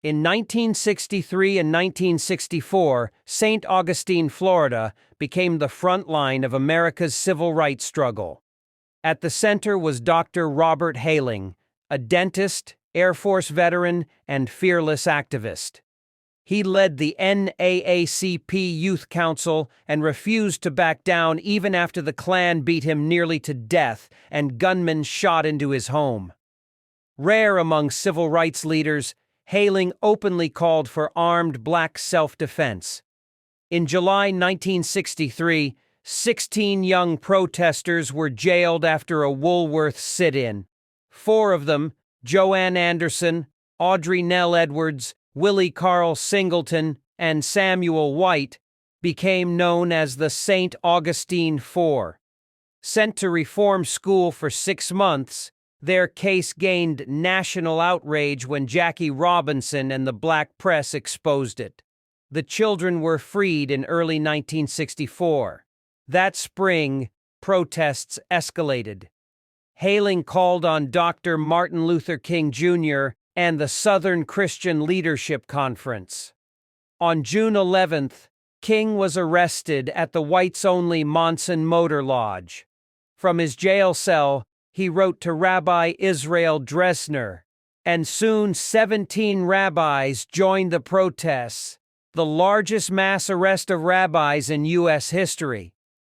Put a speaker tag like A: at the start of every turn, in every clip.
A: In 1963 and 1964, St. Augustine, Florida, became the front line of America's civil rights struggle. At the center was Dr. Robert Hayling, a dentist, Air Force veteran, and fearless activist. He led the NAACP Youth Council and refused to back down even after the Klan beat him nearly to death and gunmen shot into his home. Rare among civil rights leaders, Hayling openly called for armed black self-defense. In July 1963, 16 young protesters were jailed after a Woolworth sit-in. 4 of them, JoeAnn Anderson, Audrey Nell Edwards, Willie Carl Singleton, and Samuel White, became known as the St. Augustine Four. Sent to reform school for 6 months, their case gained national outrage when Jackie Robinson and the black press exposed it. The children were freed in early 1964. That spring, protests escalated. Hayling called on Dr. Martin Luther King Jr. and the Southern Christian Leadership Conference. On June 11th, King was arrested at the whites-only Monson Motor Lodge. From his jail cell, he wrote to Rabbi Israel Dresner, and soon 17 rabbis joined the protests, the largest mass arrest of rabbis in U.S. history.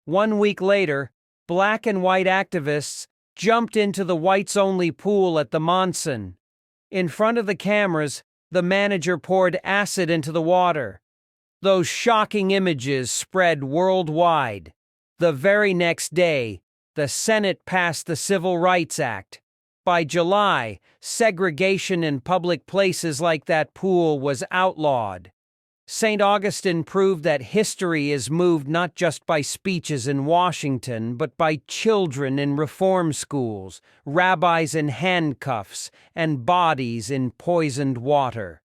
A: 1 week later, black and white activists jumped into the whites-only pool at the Monson. In front of the cameras, the manager poured acid into the water. Those shocking images spread worldwide. The very next day, the Senate passed the Civil Rights Act. By July, segregation in public places like that pool was outlawed. St. Augustine proved that history is moved not just by speeches in Washington, but by children in reform schools, rabbis in handcuffs, and bodies in poisoned water.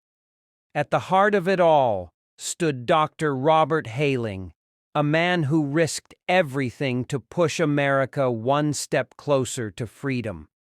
A: At the heart of it all stood Dr. Robert Hayling, a man who risked everything to push America one step closer to freedom.